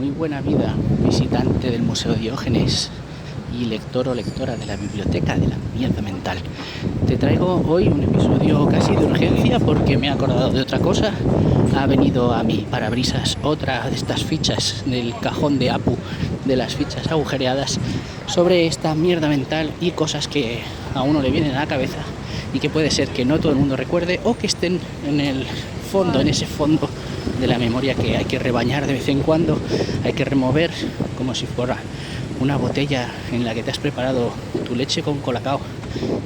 Muy buena vida, visitante del Museo Diógenes y lector o lectora de la biblioteca de la mierda mental. Te traigo hoy un episodio casi de urgencia porque me he acordado de otra cosa. Ha venido a mi parabrisas otra de estas fichas del cajón de Apu, de las fichas agujereadas, sobre esta mierda mental y cosas que a uno le vienen a la cabeza y que puede ser que no todo el mundo recuerde o que estén en el fondo, en ese fondo de la memoria que hay que rebañar de vez en cuando, hay que remover como si fuera una botella en la que te has preparado tu leche con colacao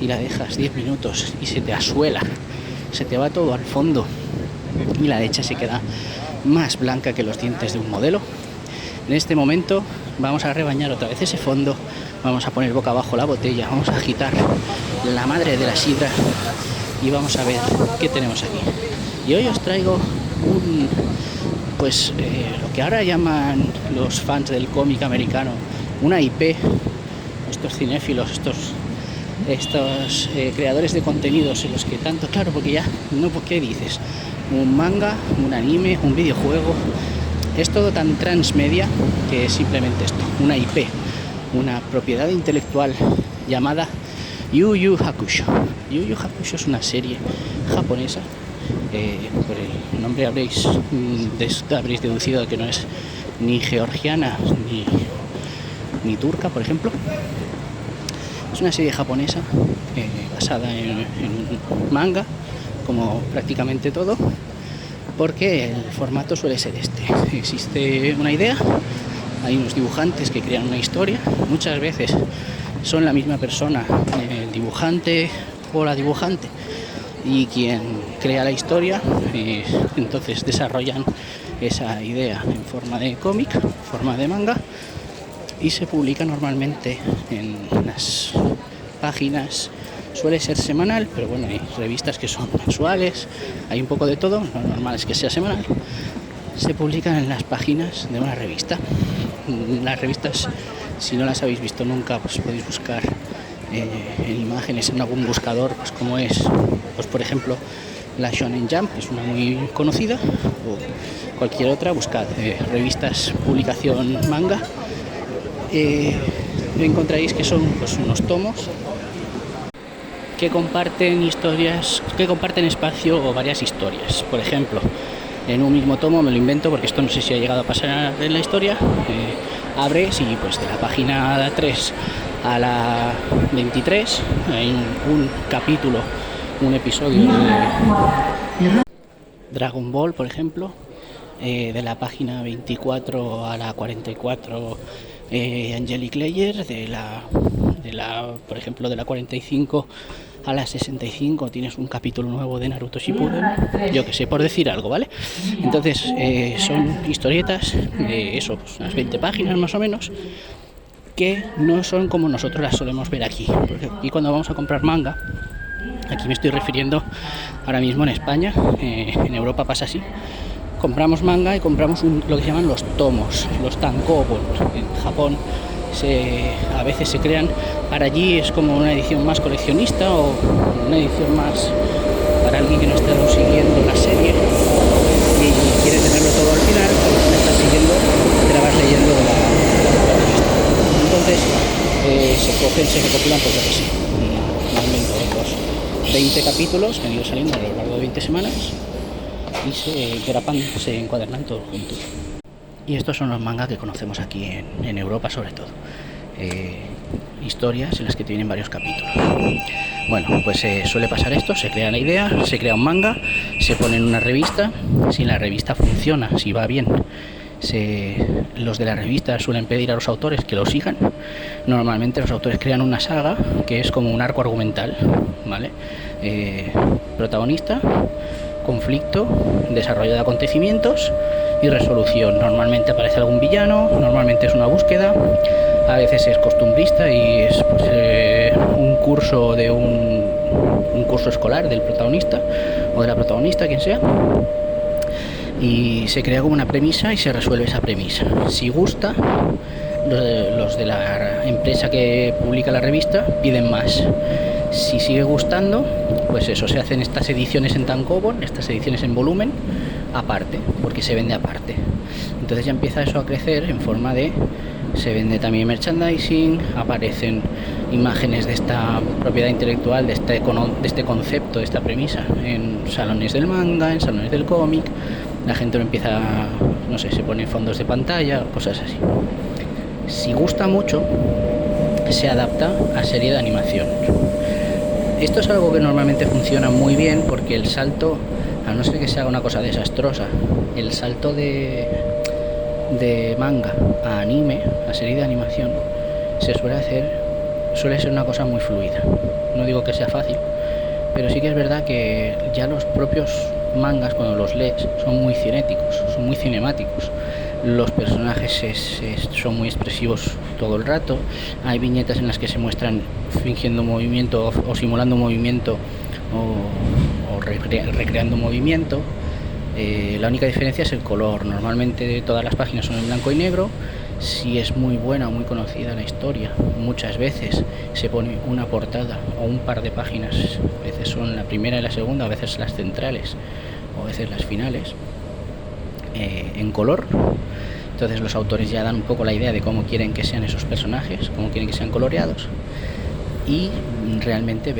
y la dejas 10 minutos y se te asuela, se te va todo al fondo y la leche se queda más blanca que los dientes de un modelo. En este momento vamos a rebañar otra vez ese fondo, vamos a poner boca abajo la botella, vamos a agitar la madre de la sidra y vamos a ver qué tenemos aquí. Y hoy os traigo lo que ahora llaman los fans del cómic americano una IP, estos cinéfilos, estos creadores de contenidos en los que tanto, claro, porque ya no, ¿qué dices? Un manga, un anime, un videojuego, es todo tan transmedia que es simplemente esto, una IP, una propiedad intelectual llamada Yu Yu Hakusho. Yu Yu Hakusho es una serie japonesa. Por el nombre habréis deducido que no es ni georgiana ni turca, por ejemplo. Es una serie japonesa basada en un manga, como prácticamente todo, porque el formato suele ser este. Existe una idea, hay unos dibujantes que crean una historia, muchas veces son la misma persona, el dibujante o la dibujante, y quien crea la historia, entonces desarrollan esa idea en forma de cómic, en forma de manga, y se publica normalmente en las páginas. Suele ser semanal, pero bueno, hay revistas que son mensuales, hay un poco de todo, lo normal es que sea semanal. Se publican en las páginas de una revista. Las revistas, si no las habéis visto nunca, pues podéis buscar en imágenes en algún buscador, pues como es, pues por ejemplo, la Shonen Jump, que es una muy conocida, o cualquier otra. Buscad revistas, publicación manga, encontraréis que son pues unos tomos que comparten historias, que comparten espacio o varias historias. Por ejemplo, en un mismo tomo, me lo invento porque esto no sé si ha llegado a pasar en la historia, abres y pues de la página 3 a la 23 hay un capítulo, un episodio de Dragon Ball, por ejemplo, de la página 24 a la 44 Angelic Layer, por ejemplo, de la 45 a la 65 tienes un capítulo nuevo de Naruto Shippuden, yo que sé, por decir algo, ¿vale? Entonces son historietas de eso, pues unas 20 páginas más o menos, que no son como nosotros las solemos ver aquí. Porque aquí cuando vamos a comprar manga, aquí me estoy refiriendo ahora mismo en España, en Europa pasa así, compramos manga y compramos lo que se llaman los tomos, los tankobon. En Japón a veces se crean, para allí es como una edición más coleccionista o una edición más para alguien que no está siguiendo la serie y quiere tenerlo todo al final, la estás siguiendo, te la vas leyendo de la revista. Entonces se recopilan, pues yo que sé, normalmente otros 20 capítulos que han ido saliendo a lo largo de 20 semanas y se grapan, se encuadernan todos juntos. Y estos son los mangas que conocemos aquí en Europa, sobre todo. Historias en las que tienen varios capítulos. Bueno, pues suele pasar esto, se crea la idea, se crea un manga, se pone en una revista. Si la revista funciona, si va bien, los de la revista suelen pedir a los autores que lo sigan. Normalmente los autores crean una saga que es como un arco argumental, ¿vale? Protagonista, conflicto, desarrollo de acontecimientos y resolución. Normalmente aparece algún villano, normalmente es una búsqueda, a veces es costumbrista y es pues, un curso escolar del protagonista o de la protagonista, quien sea, y se crea como una premisa y se resuelve esa premisa. Si gusta, los de la empresa que publica la revista piden más. Si sigue gustando, pues eso, se hacen estas ediciones en tankobon, estas ediciones en volumen, aparte, porque se vende aparte. Entonces ya empieza eso a crecer en forma de, se vende también merchandising, aparecen imágenes de esta propiedad intelectual, de este concepto, de esta premisa, en salones del manga, en salones del cómic. La gente lo empieza, no sé, se pone fondos de pantalla, cosas así. Si gusta mucho, se adapta a serie de animación. Esto es algo que normalmente funciona muy bien porque el salto, a no ser que se haga una cosa desastrosa, el salto de manga a anime, a serie de animación, suele ser una cosa muy fluida. No digo que sea fácil, pero sí que es verdad que ya los propios mangas, cuando los lees, son muy cinéticos, son muy cinemáticos. Los personajes son muy expresivos todo el rato. Hay viñetas en las que se muestran fingiendo movimiento o simulando movimiento o recreando movimiento. La única diferencia es el color. Normalmente todas las páginas son en blanco y negro. Si es muy buena o muy conocida la historia, muchas veces se pone una portada o un par de páginas, a veces son la primera y la segunda, a veces las centrales o a veces las finales, en color. Entonces los autores ya dan un poco la idea de cómo quieren que sean esos personajes, cómo quieren que sean coloreados, y realmente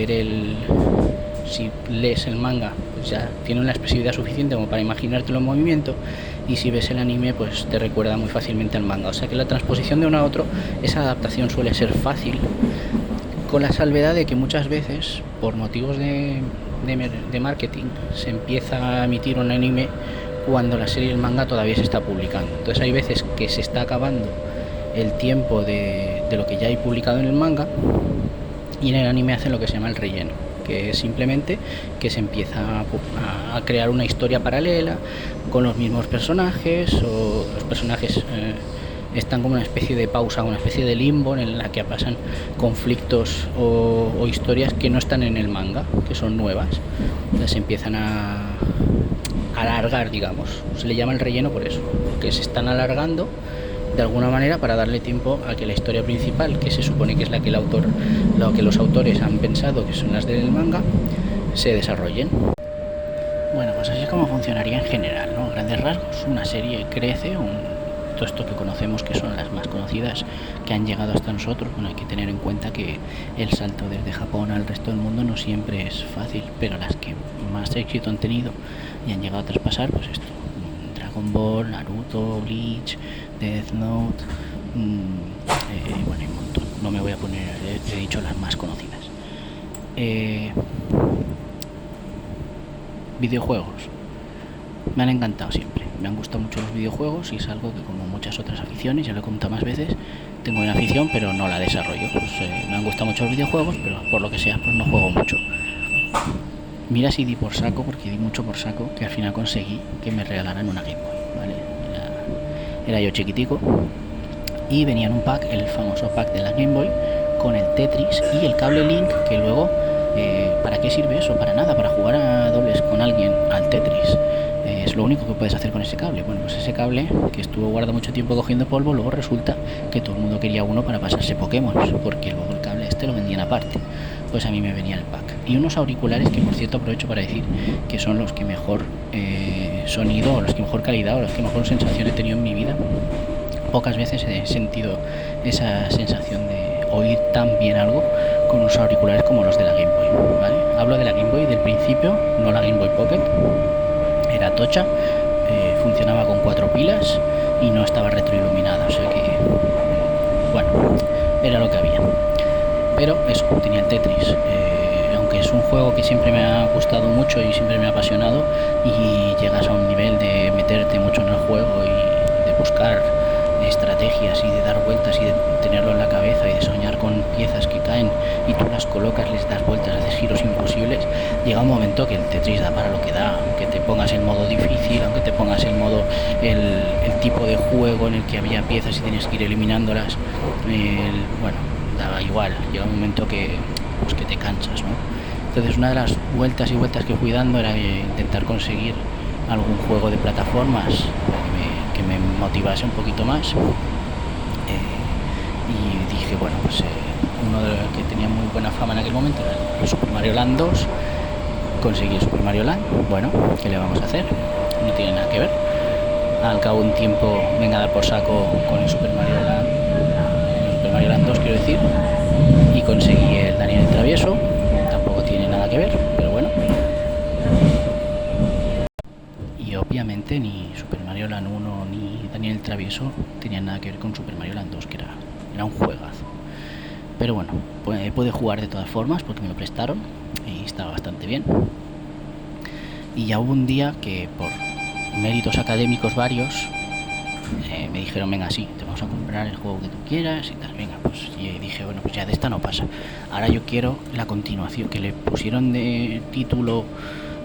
si lees el manga, pues ya tiene una expresividad suficiente como para imaginártelo en movimiento, y si ves el anime, pues te recuerda muy fácilmente al manga. O sea que la transposición de uno a otro, esa adaptación suele ser fácil, con la salvedad de que muchas veces, por motivos de marketing, se empieza a emitir un anime cuando la serie y el manga todavía se está publicando. Entonces hay veces que se está acabando el tiempo de lo que ya hay publicado en el manga, y en el anime hacen lo que se llama el relleno, que es simplemente que se empieza a crear una historia paralela con los mismos personajes, o los personajes están como una especie de pausa, una especie de limbo en la que pasan conflictos o historias que no están en el manga, que son nuevas. Entonces se empiezan a alargar, digamos. Se le llama el relleno por eso, porque se están alargando de alguna manera para darle tiempo a que la historia principal, que se supone que es la que los autores han pensado que son las del manga, se desarrollen. Bueno, pues así es como funcionaría en general, ¿no? Grandes rasgos, una serie crece, todo esto que conocemos, que son las más conocidas que han llegado hasta nosotros. Bueno, hay que tener en cuenta que el salto desde Japón al resto del mundo no siempre es fácil, pero las que más éxito han tenido y han llegado a traspasar, pues esto: Dragon Ball, Naruto, Bleach, Death Note, bueno, hay un montón. No me voy a poner, he dicho las más conocidas. Videojuegos. Me han encantado siempre. Me han gustado mucho los videojuegos, y es algo que, como muchas otras aficiones, ya lo he contado más veces, tengo una afición pero no la desarrollo. Pues, me han gustado mucho los videojuegos, pero por lo que sea, pues no juego mucho. Mira si di por saco, porque di mucho por saco, que al final conseguí que me regalaran una Game Boy, ¿vale? Era yo chiquitico y venía en un pack, el famoso pack de la Game Boy, con el Tetris y el cable Link, que luego, ¿para qué sirve eso? Para nada, para jugar a dobles con alguien al Tetris. Es lo único que puedes hacer con ese cable. Bueno, pues ese cable, que estuvo guardado mucho tiempo cogiendo polvo, luego resulta que todo el mundo quería uno para pasarse Pokémon, porque luego el cable lo vendían aparte. Pues a mí me venía el pack. Y unos auriculares que, por cierto, aprovecho para decir que son los que mejor sonido, o los que mejor calidad, o los que mejor sensación he tenido en mi vida. Pocas veces he sentido esa sensación de oír tan bien algo con unos auriculares como los de la Game Boy, ¿vale? Hablo de la Game Boy del principio, no la Game Boy Pocket. Era tocha, funcionaba con 4 pilas y no estaba retroiluminada, o sea que, bueno, era lo que había. Pero eso, tenía el Tetris, aunque es un juego que siempre me ha gustado mucho y siempre me ha apasionado, y llegas a un nivel de meterte mucho en el juego y de buscar estrategias y de dar vueltas y de tenerlo en la cabeza y de soñar con piezas que caen y tú las colocas, les das vueltas, haces giros imposibles. Llega un momento que el Tetris da para lo que da, aunque te pongas en modo difícil, aunque te pongas en modo el tipo de juego en el que había piezas y tienes que ir eliminándolas, bueno, daba igual. Llega un momento que te cansas, ¿no? Entonces, una de las vueltas y vueltas que fui dando era intentar conseguir algún juego de plataformas que me motivase un poquito más, y dije, bueno, pues uno de los que tenía muy buena fama en aquel momento era el Super Mario Land 2. Conseguí el Super Mario Land. Bueno, ¿qué le vamos a hacer? No tiene nada que ver. al cabo de un tiempo venga a dar por saco con el Super Mario Land 2, quiero decir, y conseguí el Daniel el Travieso. Tampoco tiene nada que ver, pero bueno. Y obviamente ni Super Mario Land 1 ni Daniel el Travieso tenían nada que ver con Super Mario Land 2, que era un juegazo. Pero bueno, pude jugar de todas formas porque me lo prestaron y estaba bastante bien. Y ya hubo un día que por méritos académicos varios me dijeron, venga, sí, te vamos a comprar el juego que tú quieras y tal, venga, pues y dije, bueno, pues ya de esta no pasa. Ahora yo quiero la continuación, que le pusieron de título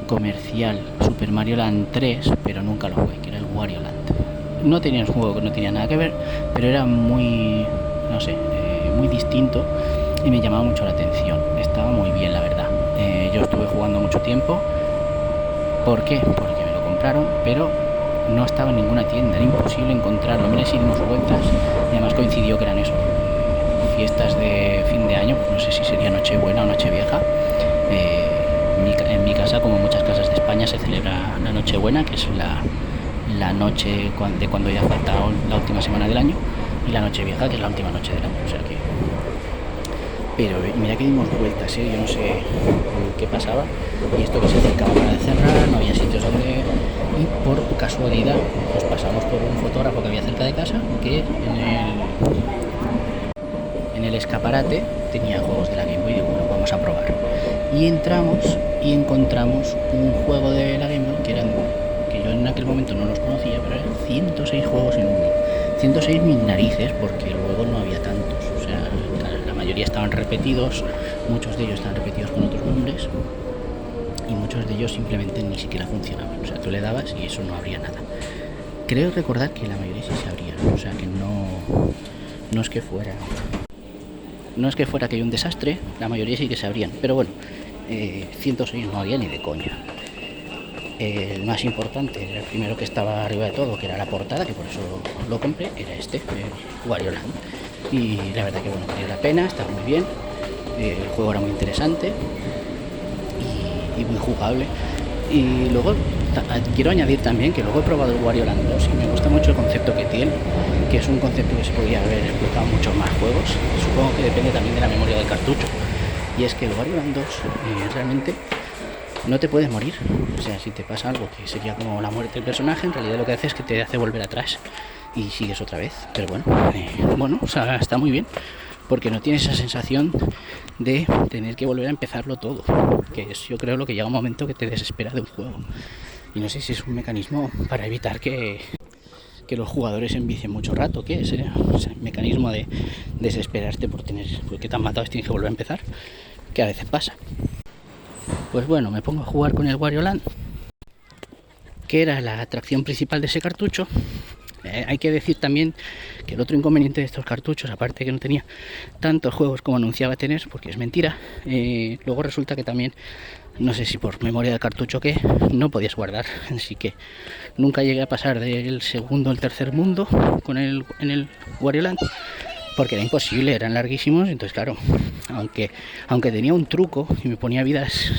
comercial Super Mario Land 3, pero nunca lo fue, que era el Wario Land. No tenía un juego que no tenía nada que ver, pero era muy, no sé, muy distinto y me llamaba mucho la atención. Estaba muy bien, la verdad. Yo estuve jugando mucho tiempo. ¿Por qué? Porque me lo compraron, pero no estaba en ninguna tienda, era imposible encontrarlo. Me le dimos vueltas y además coincidió que eran eso, fiestas de fin de año, no sé si sería Nochebuena o Nochevieja. En mi casa, como en muchas casas de España, se celebra la Nochebuena, que es la noche de cuando ya falta la última semana del año, y la Nochevieja, que es la última noche del año. O sea que... Pero mira que dimos vueltas, yo no sé qué pasaba, y esto que se acercaba para de cerrar, no había sitios donde... Y por casualidad pues pasamos por un fotógrafo que había cerca de casa, que en el escaparate tenía juegos de la Game Boy, y digo, bueno, vamos a probar. Y entramos y encontramos un juego de la Game Boy que yo en aquel momento no los conocía, pero eran 106 juegos en uno. 106 mis narices, porque luego no había tantos, o sea, la mayoría estaban repetidos, muchos de ellos estaban repetidos con otros nombres, y muchos de ellos simplemente ni siquiera funcionaban. O sea, tú le dabas y eso no abría nada. Creo recordar que la mayoría sí se abrían, o sea que no es que fuera aquello un desastre, la mayoría sí que se abrían, pero bueno, 106 no había ni de coña. El más importante, el primero que estaba arriba de todo, que era la portada, que por eso lo compré, era este, Wario Land. Y la verdad que bueno, valió la pena, estaba muy bien, el juego era muy interesante y muy jugable. Y luego quiero añadir también que luego he probado el Wario Land 2 y me gusta mucho el concepto que tiene, que es un concepto que se podría haber explicado en muchos más juegos. Supongo que depende también de la memoria del cartucho. Y es que el Wario Land 2 realmente no te puedes morir. O sea, si te pasa algo que sería como la muerte del personaje, en realidad lo que hace es que te hace volver atrás y sigues otra vez. Pero bueno, o sea, está muy bien, porque no tienes esa sensación de tener que volver a empezarlo todo, que es, yo creo, lo que llega un momento que te desespera de un juego. Y no sé si es un mecanismo para evitar que los jugadores se envicien mucho rato, que es un mecanismo de desesperarte porque te han matado y tienes que volver a empezar, que a veces pasa. Pues bueno, me pongo a jugar con el Wario Land, que era la atracción principal de ese cartucho. Hay que decir también que el otro inconveniente de estos cartuchos, aparte de que no tenía tantos juegos como anunciaba tener, porque es mentira, luego resulta que también, no sé si por memoria del cartucho que no podías guardar, así que nunca llegué a pasar del segundo al tercer mundo en el Wario Land, porque era imposible, eran larguísimos. Entonces claro, aunque tenía un truco y me ponía vidas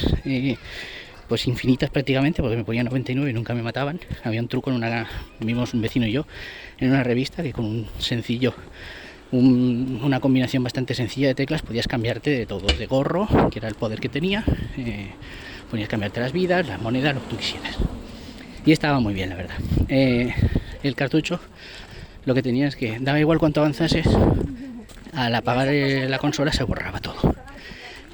pues infinitas prácticamente, porque me ponía 99 y nunca me mataban. Había un truco vimos un vecino y yo en una revista, que con una combinación bastante sencilla de teclas podías cambiarte de todo, de gorro, que era el poder que tenía, podías cambiarte las vidas, las monedas, lo que tú quisieras, y estaba muy bien, la verdad. El cartucho lo que tenía es que daba igual cuánto avanzases, al apagar la consola se borraba todo.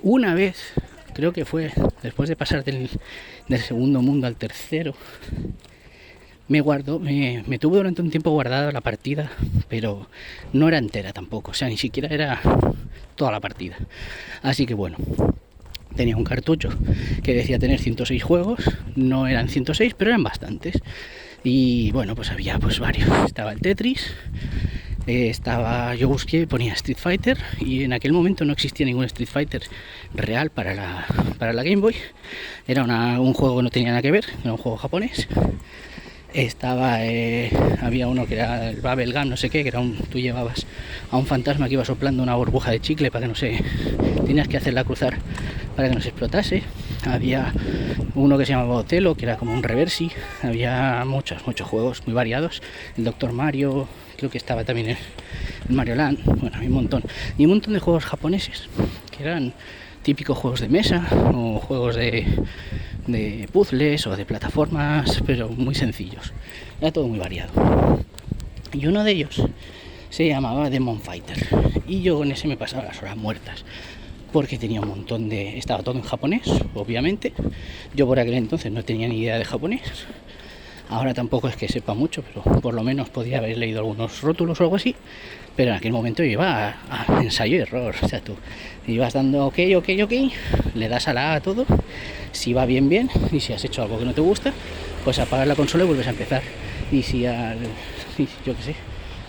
Una vez, creo que fue después de pasar del segundo mundo al tercero, me tuve durante un tiempo guardada la partida, pero no era entera tampoco, o sea, ni siquiera era toda la partida. Así que bueno, tenía un cartucho que decía tener 106 juegos, no eran 106, pero eran bastantes. Y bueno, pues había pues varios. Estaba el Tetris, yo busqué y ponía Street Fighter, y en aquel momento no existía ningún Street Fighter real para la Game Boy. Era un juego que no tenía nada que ver, era un juego japonés. Había uno que era el Bubblegum, no sé qué, que era tú llevabas a un fantasma que iba soplando una burbuja de chicle para que tenías que hacerla cruzar para que no se explotase. Había uno que se llamaba Otelo, que era como un reversi. Había muchos juegos muy variados. El Doctor Mario, creo que estaba también el Mario Land. Bueno, había un montón. Y un montón de juegos japoneses, que eran típicos juegos de mesa o juegos de puzzles o de plataformas, pero muy sencillos. Era todo muy variado. Y uno de ellos se llamaba Demon Fighter. Y yo con ese me pasaba las horas muertas, porque tenía un montón de... Estaba todo en japonés, obviamente. Yo por aquel entonces no tenía ni idea de japonés. Ahora tampoco es que sepa mucho, pero por lo menos podía haber leído algunos rótulos o algo así. Pero en aquel momento yo iba a ensayo y error. O sea, tú ibas dando ok, le das a la A a todo. Si va bien, bien. Y si has hecho algo que no te gusta, pues apagas la consola y vuelves a empezar. Y si yo qué sé,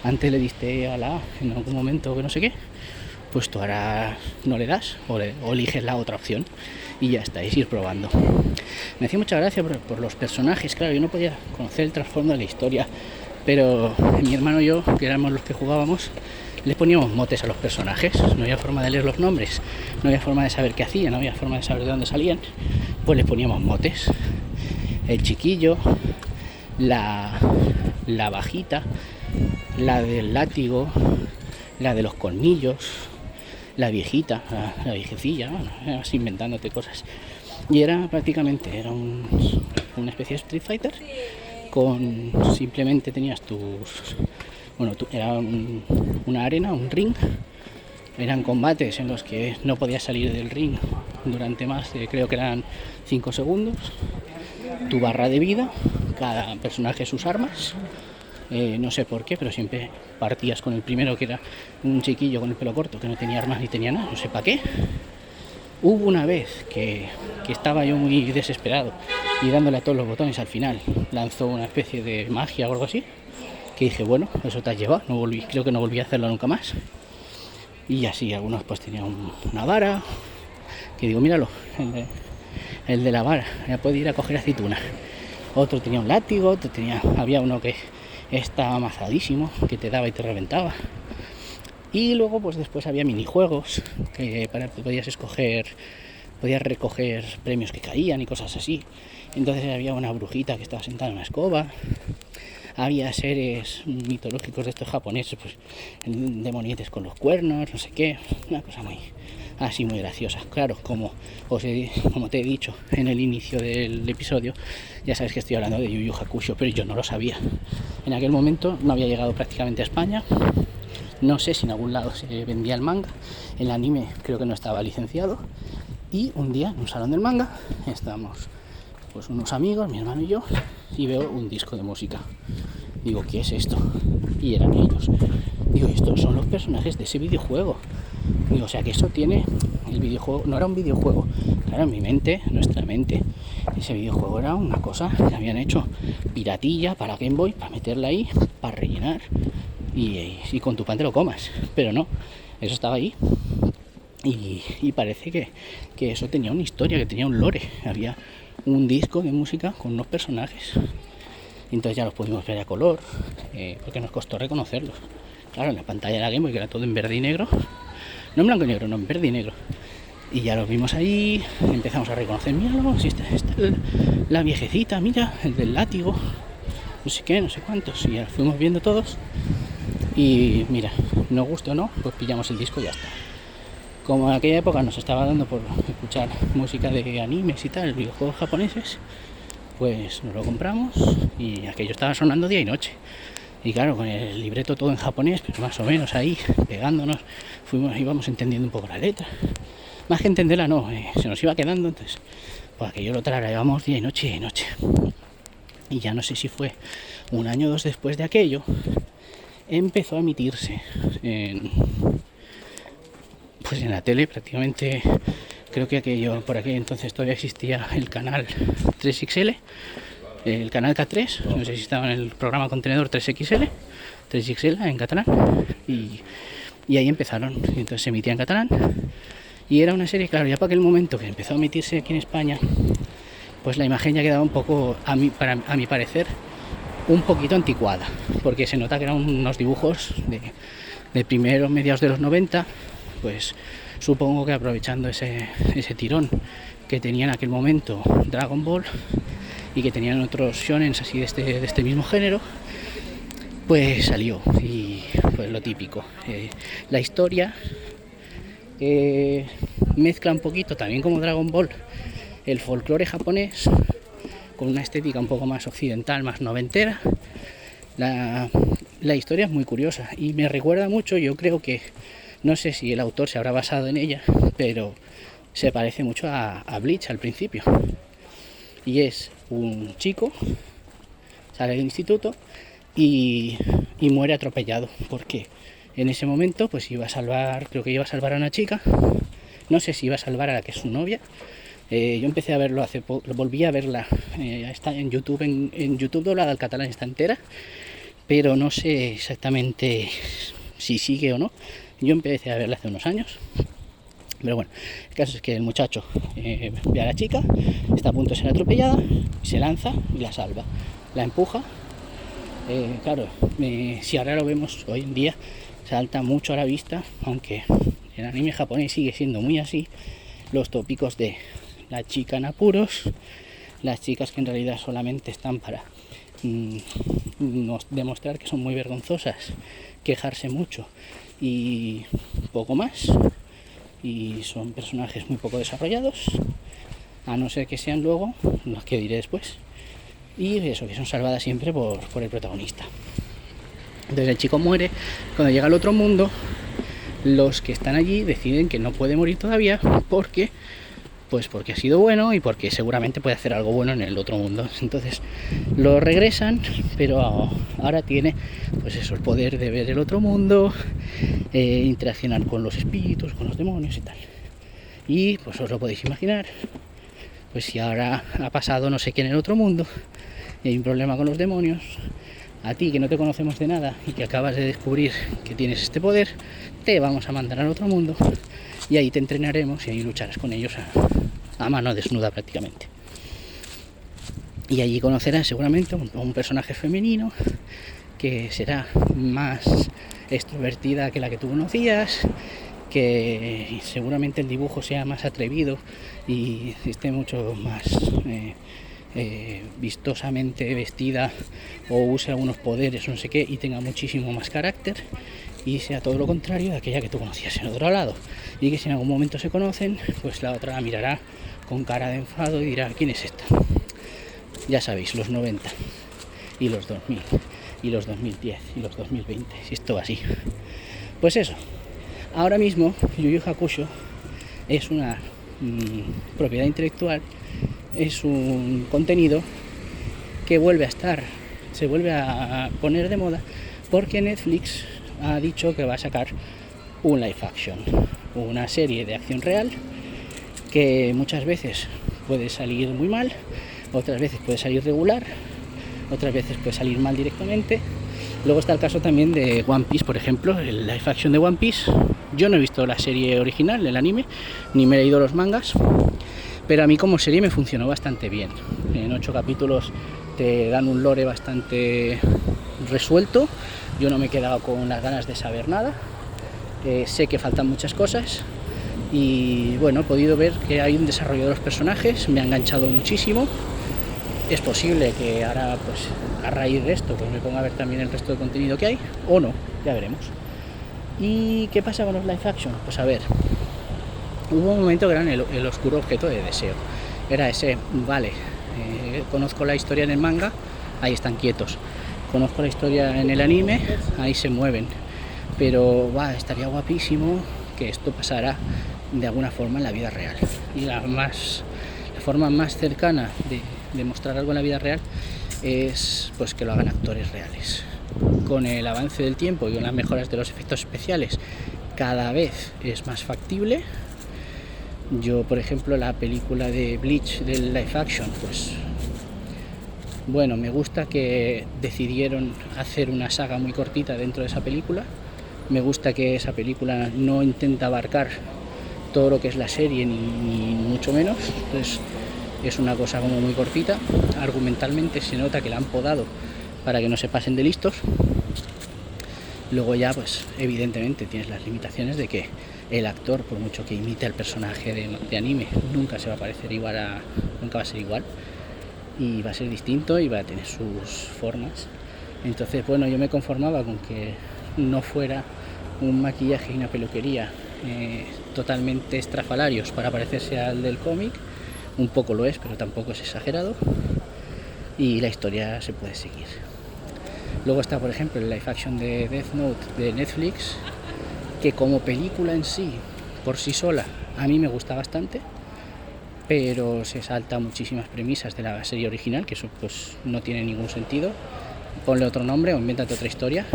antes le diste a la A en algún momento que no sé qué, pues tú ahora no le das o eliges la otra opción y ya está, es ir probando. Me hacía mucha gracia por los personajes. Claro, yo no podía conocer el trasfondo de la historia, pero mi hermano y yo, que éramos los que jugábamos, les poníamos motes a los personajes. No había forma de leer los nombres, no había forma de saber qué hacían, no había forma de saber de dónde salían, pues les poníamos motes. El chiquillo, la bajita, la del látigo, la de los colmillos, la viejita, la viejecilla, bueno, vas inventándote cosas. Y era prácticamente, una especie de Street Fighter, simplemente tenías era una arena, un ring. Eran combates en los que no podías salir del ring durante más de, creo que eran 5 segundos. Tu barra de vida, cada personaje sus armas. No sé por qué, pero siempre partías con el primero, que era un chiquillo con el pelo corto, que no tenía armas ni tenía nada, no sé para qué. Hubo una vez que estaba yo muy desesperado y dándole a todos los botones, al final lanzó una especie de magia o algo así, que dije, bueno, eso te has llevado, creo que no volví a hacerlo nunca más. Y así, algunos pues tenían una vara, que digo, míralo, el de la vara, ya puede ir a coger aceituna. Otro tenía un látigo, había uno que estaba amazadísimo, que te daba y te reventaba. Y luego pues después había minijuegos que podías recoger premios que caían y cosas así. Entonces había una brujita que estaba sentada en una escoba. Había seres mitológicos de estos japoneses, pues demonietes con los cuernos, no sé qué, una cosa muy graciosa. Claro, como te he dicho en el inicio del episodio, ya sabes que estoy hablando de Yu Yu Hakusho, pero yo no lo sabía. En aquel momento no había llegado prácticamente a España. No sé si en algún lado se vendía el manga. El anime creo que no estaba licenciado. Y un día en un salón del manga estábamos pues unos amigos, mi hermano y yo, y veo un disco de música. Digo, ¿qué es esto? Y eran ellos. Digo, estos son los personajes de ese videojuego. Digo, o sea que eso tiene el videojuego. No era un videojuego, claro, en mi mente, nuestra mente, ese videojuego era una cosa que habían hecho piratilla para Game Boy, para meterla ahí, para rellenar y con tu pan te lo comas. Pero no, eso estaba ahí. Y parece que eso tenía una historia, que tenía un lore. Había un disco de música con unos personajes. Entonces ya los pudimos ver a color, porque nos costó reconocerlos. Claro, en la pantalla de la Game Boy, que era todo en verde y negro. No en blanco y negro, no, en verde y negro. Y ya los vimos ahí, empezamos a reconocer, míralo, si está la viejecita, mira, el del látigo, no sé qué, no sé cuántos. Y ya los fuimos viendo todos. Y mira, nos guste o no, pues pillamos el disco y ya está. Como en aquella época nos estaba dando por escuchar música de animes y tal, videojuegos japoneses, pues nos lo compramos y aquello estaba sonando día y noche. Y claro, con el libreto todo en japonés, pero más o menos ahí, pegándonos, íbamos entendiendo un poco la letra. Más que entenderla no, se nos iba quedando, entonces pues aquello lo traíamos día y noche. Y ya no sé si fue un año o dos después de aquello, empezó a emitirse en la tele prácticamente. Creo que por aquel entonces todavía existía el canal 3XL, el canal K3, no sé si estaba en el programa contenedor 3XL en catalán, y ahí empezaron, y entonces se emitía en catalán, y era una serie, claro, ya para aquel momento que empezó a emitirse aquí en España, pues la imagen ya quedaba un poco, a mi parecer, un poquito anticuada, porque se nota que eran unos dibujos de mediados de los 90, pues supongo que aprovechando ese tirón que tenía en aquel momento Dragon Ball y que tenían otros shonens así de este mismo género, pues salió. Y pues lo típico, la historia mezcla un poquito también como Dragon Ball el folclore japonés con una estética un poco más occidental, más noventera. La historia es muy curiosa y me recuerda mucho, yo creo que, no sé si el autor se habrá basado en ella, pero se parece mucho a Bleach al principio. Y es un chico, sale del instituto y muere atropellado, porque en ese momento pues iba a salvar, creo que iba a salvar a una chica, no sé si iba a salvar a la que es su novia. Yo empecé a verlo hace poco, volví a verla, está en YouTube, en YouTube doblada al catalán, está entera, pero no sé exactamente si sigue o no. Yo empecé a verla hace unos años, pero bueno, el caso es que el muchacho ve a la chica, está a punto de ser atropellada, se lanza y la salva, la empuja. Claro, si ahora lo vemos hoy en día, salta mucho a la vista, aunque el anime japonés sigue siendo muy así, los tópicos de la chica en apuros, las chicas que en realidad solamente están para demostrar que son muy vergonzosas, quejarse mucho y poco más, y son personajes muy poco desarrollados, a no ser que sean luego los que diré después, y eso, que son salvadas siempre por el protagonista. Entonces el chico muere, cuando llega al otro mundo los que están allí deciden que no puede morir todavía porque ha sido bueno y porque seguramente puede hacer algo bueno en el otro mundo. Entonces lo regresan, pero ahora tiene pues eso, el poder de ver el otro mundo, interaccionar con los espíritus, con los demonios y tal. Y pues os lo podéis imaginar, pues si ahora ha pasado no sé qué en el otro mundo y hay un problema con los demonios, a ti que no te conocemos de nada y que acabas de descubrir que tienes este poder, te vamos a mandar al otro mundo y ahí te entrenaremos y ahí lucharás con ellos a mano desnuda prácticamente. Y allí conocerás seguramente un personaje femenino que será más extrovertida que la que tú conocías, que seguramente el dibujo sea más atrevido y esté mucho más vistosamente vestida o use algunos poderes o no sé qué y tenga muchísimo más carácter, y sea todo lo contrario de aquella que tú conocías en otro lado, y que si en algún momento se conocen, pues la otra la mirará con cara de enfado y dirá: ¿quién es esta? Ya sabéis, los 90 y los 2000 y los 2010 y los 2020, si esto va así. Pues eso, ahora mismo Yu Yu Hakusho es una propiedad intelectual, es un contenido que se vuelve a poner de moda porque Netflix ha dicho que va a sacar un live action, una serie de acción real que muchas veces puede salir muy mal, otras veces puede salir regular, otras veces puede salir mal directamente. Luego está el caso también de One Piece, por ejemplo, el live action de One Piece. Yo no he visto la serie original, el anime, ni me he leído los mangas, pero a mí como serie me funcionó bastante bien. En 8 capítulos te dan un lore bastante resuelto. Yo no me he quedado con las ganas de saber nada. Sé que faltan muchas cosas y bueno, he podido ver que hay un desarrollo de los personajes, me ha enganchado muchísimo. Es posible que ahora, pues a raíz de esto, pues me ponga a ver también el resto de contenido que hay, o no, ya veremos. ¿Y qué pasa con los live action? Pues a ver, hubo un momento que eran el oscuro objeto de deseo. Era ese, vale, conozco la historia en el manga, ahí están quietos. Conozco la historia en el anime, ahí se mueven. Pero estaría guapísimo que esto pasara de alguna forma en la vida real. Y la forma más cercana de mostrar algo en la vida real es pues que lo hagan actores reales. Con el avance del tiempo y con las mejoras de los efectos especiales, cada vez es más factible. Yo, por ejemplo, la película de Bleach del live action, pues bueno, me gusta que decidieron hacer una saga muy cortita dentro de esa película. Me gusta que esa película no intenta abarcar todo lo que es la serie, ni mucho menos. Entonces es una cosa como muy cortita. Argumentalmente se nota que la han podado para que no se pasen de listos. Luego ya, pues evidentemente tienes las limitaciones de que el actor, por mucho que imite al personaje de anime, nunca se va a parecer igual nunca va a ser igual, y va a ser distinto y va a tener sus formas. Entonces, bueno, yo me conformaba con que no fuera un maquillaje y una peluquería totalmente estrafalarios para parecerse al del cómic. Un poco lo es, pero tampoco es exagerado, y la historia se puede seguir. Luego está, por ejemplo, el live action de Death Note de Netflix, que como película en sí, por sí sola, a mí me gusta bastante, pero se salta muchísimas premisas de la serie original, que eso pues no tiene ningún sentido. Ponle otro nombre o invéntate otra historia.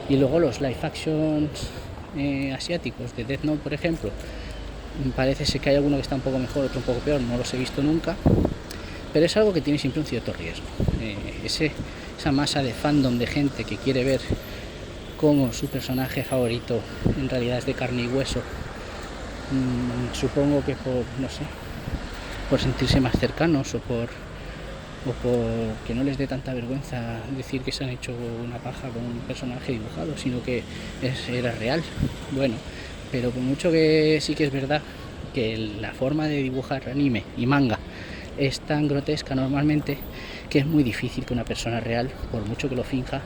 Y luego los live actions asiáticos de Death Note, por ejemplo, parece ser que hay alguno que está un poco mejor, otro un poco peor, no los he visto nunca, pero es algo que tiene siempre un cierto riesgo. Esa masa de fandom de gente que quiere ver cómo su personaje favorito en realidad es de carne y hueso, supongo que por sentirse más cercanos o por que no les dé tanta vergüenza decir que se han hecho una paja con un personaje dibujado, sino que era real. Bueno, pero por mucho que sí que es verdad que la forma de dibujar anime y manga es tan grotesca normalmente que es muy difícil que una persona real, por mucho que lo finja,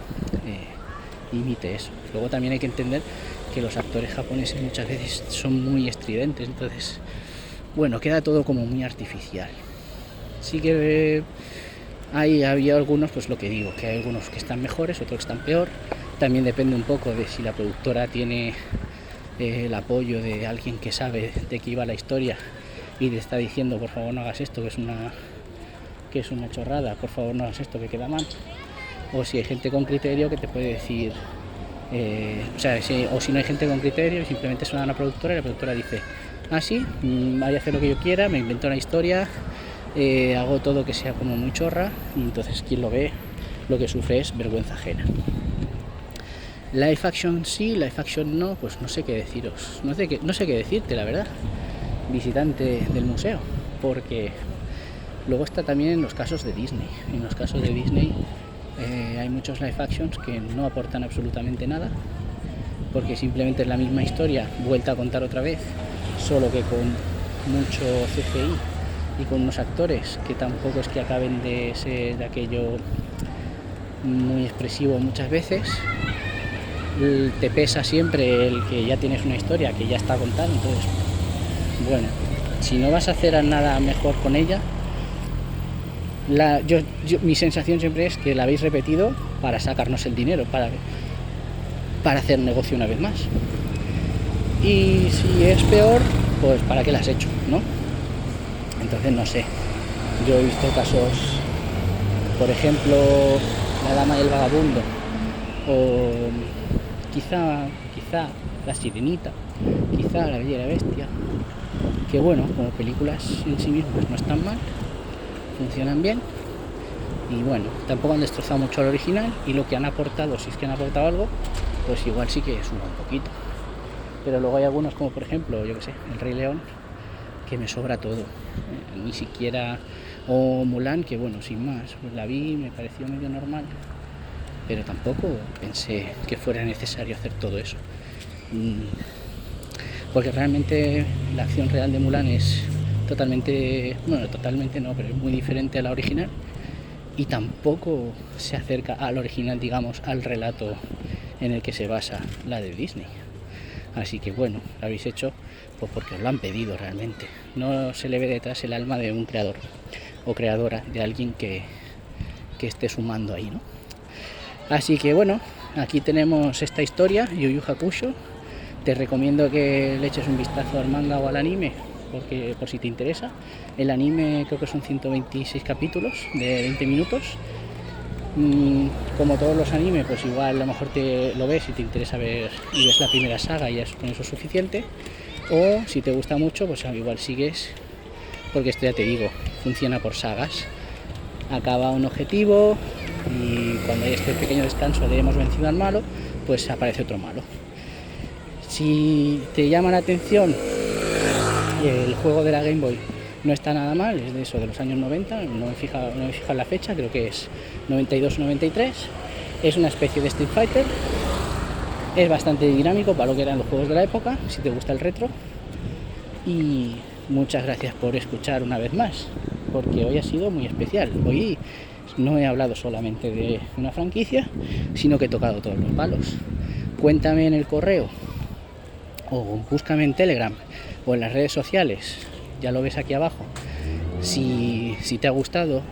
imite eso. Luego también hay que entender que los actores japoneses muchas veces son muy estridentes, entonces, bueno, queda todo como muy artificial. Sí que había algunos, pues lo que digo, que hay algunos que están mejores, otros que están peor. También depende un poco de si la productora tiene el apoyo de alguien que sabe de qué iba la historia y te está diciendo, por favor no hagas esto, que es una chorrada, por favor no hagas esto, que queda mal. O si hay gente con criterio que te puede decir, o si no hay gente con criterio, simplemente suena a una productora y la productora dice, sí, voy a hacer lo que yo quiera, me invento una historia, hago todo que sea como muy chorra, y entonces quien lo ve lo que sufre es vergüenza ajena. Live action sí, live action no, pues no sé qué deciros, no sé qué decirte, la verdad, visitante del museo, porque luego está también en los casos de Disney. En los casos de Disney hay muchos live actions que no aportan absolutamente nada, porque simplemente es la misma historia vuelta a contar otra vez, solo que con mucho CGI y con unos actores que tampoco es que acaben de ser de aquello muy expresivo muchas veces. Te pesa siempre el que ya tienes una historia que ya está contada, entonces, bueno, si no vas a hacer nada mejor con ella, mi sensación siempre es que la habéis repetido para sacarnos el dinero, para hacer negocio una vez más. Y si es peor, pues ¿para qué la has hecho, no? Entonces no sé, yo he visto casos, por ejemplo, La Dama y el Vagabundo, o quizá La Sirenita, quizá La Bella y la Bestia, que bueno, como películas en sí mismas no están mal, funcionan bien, y bueno, tampoco han destrozado mucho al original, y lo que han aportado, si es que han aportado algo, pues igual sí que suma un poquito. Pero luego hay algunos, como por ejemplo, yo que sé, El Rey León, que me sobra todo, ni siquiera, o Mulan, que bueno, sin más, pues la vi, me pareció medio normal, pero tampoco pensé que fuera necesario hacer todo eso, porque realmente la acción real de Mulan es totalmente no, pero es muy diferente a la original, y tampoco se acerca al original, digamos, al relato en el que se basa la de Disney. Así que bueno, lo habéis hecho pues porque os lo han pedido realmente. No se le ve detrás el alma de un creador o creadora, de alguien que esté sumando ahí, ¿no? Así que bueno, aquí tenemos esta historia, Yu Yu Hakusho. Te recomiendo que le eches un vistazo al manga o al anime, porque por si te interesa. El anime creo que son 126 capítulos de 20 minutos. Como todos los animes, pues igual a lo mejor te lo ves y te interesa ver y ves la primera saga y con eso es suficiente. O si te gusta mucho, pues igual sigues, porque esto ya te digo, funciona por sagas. Acaba un objetivo y cuando hay este pequeño descanso de hemos vencido al malo, pues aparece otro malo. Si te llama la atención el juego de la Game Boy, no está nada mal, es de eso, de los años 90, no me fijo en la fecha, creo que es 92 o 93, es una especie de Street Fighter, Es bastante dinámico para lo que eran los juegos de la época, si te gusta el retro. Y muchas gracias por escuchar una vez más, porque hoy ha sido muy especial. Hoy no he hablado solamente de una franquicia, sino que he tocado todos los palos. Cuéntame en el correo, o búscame en Telegram, o en las redes sociales, ya lo ves aquí abajo, si te ha gustado,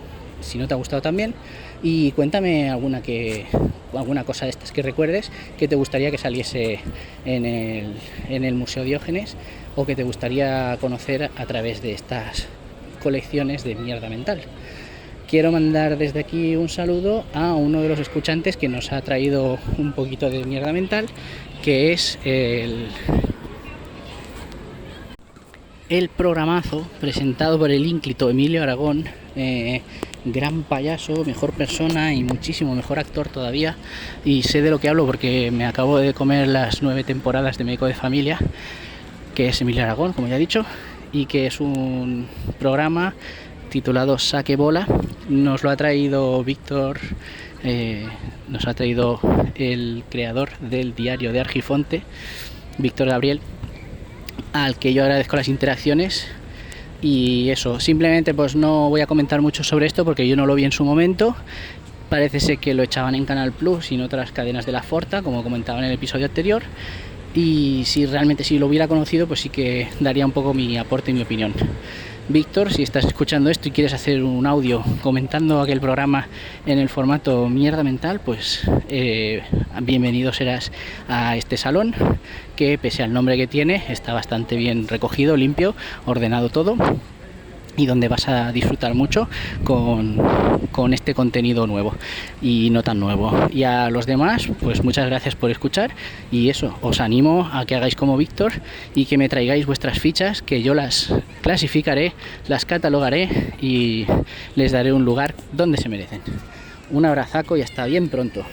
si no te ha gustado también, y cuéntame alguna cosa de estas que recuerdes que te gustaría que saliese en el Museo Diógenes, o que te gustaría conocer a través de estas colecciones de mierda mental. Quiero mandar desde aquí un saludo a uno de los escuchantes que nos ha traído un poquito de mierda mental, que es el programazo presentado por el ínclito Emilio Aragón, gran payaso, mejor persona y muchísimo mejor actor todavía. Y sé de lo que hablo porque me acabo de comer las 9 temporadas de Médico de Familia, que es Emilio Aragón, como ya he dicho, y que es un programa titulado Saque Bola. Nos lo ha traído Víctor, nos ha traído el creador del diario de Argifonte, Víctor Gabriel, al que yo agradezco las interacciones. Y eso, simplemente pues no voy a comentar mucho sobre esto porque yo no lo vi en su momento. Parece ser que lo echaban en Canal Plus y en otras cadenas de la Forta, como comentaba en el episodio anterior. Y si realmente lo hubiera conocido, pues sí que daría un poco mi aporte y mi opinión. Víctor, si estás escuchando esto y quieres hacer un audio comentando aquel programa en el formato mierda mental, pues bienvenido serás a este salón, que pese al nombre que tiene, está bastante bien recogido, limpio, ordenado todo, y donde vas a disfrutar mucho con este contenido nuevo y no tan nuevo. Y a los demás, pues muchas gracias por escuchar, y eso, os animo a que hagáis como Víctor y que me traigáis vuestras fichas, que yo las clasificaré, las catalogaré y les daré un lugar donde se merecen. Un abrazaco y hasta bien pronto.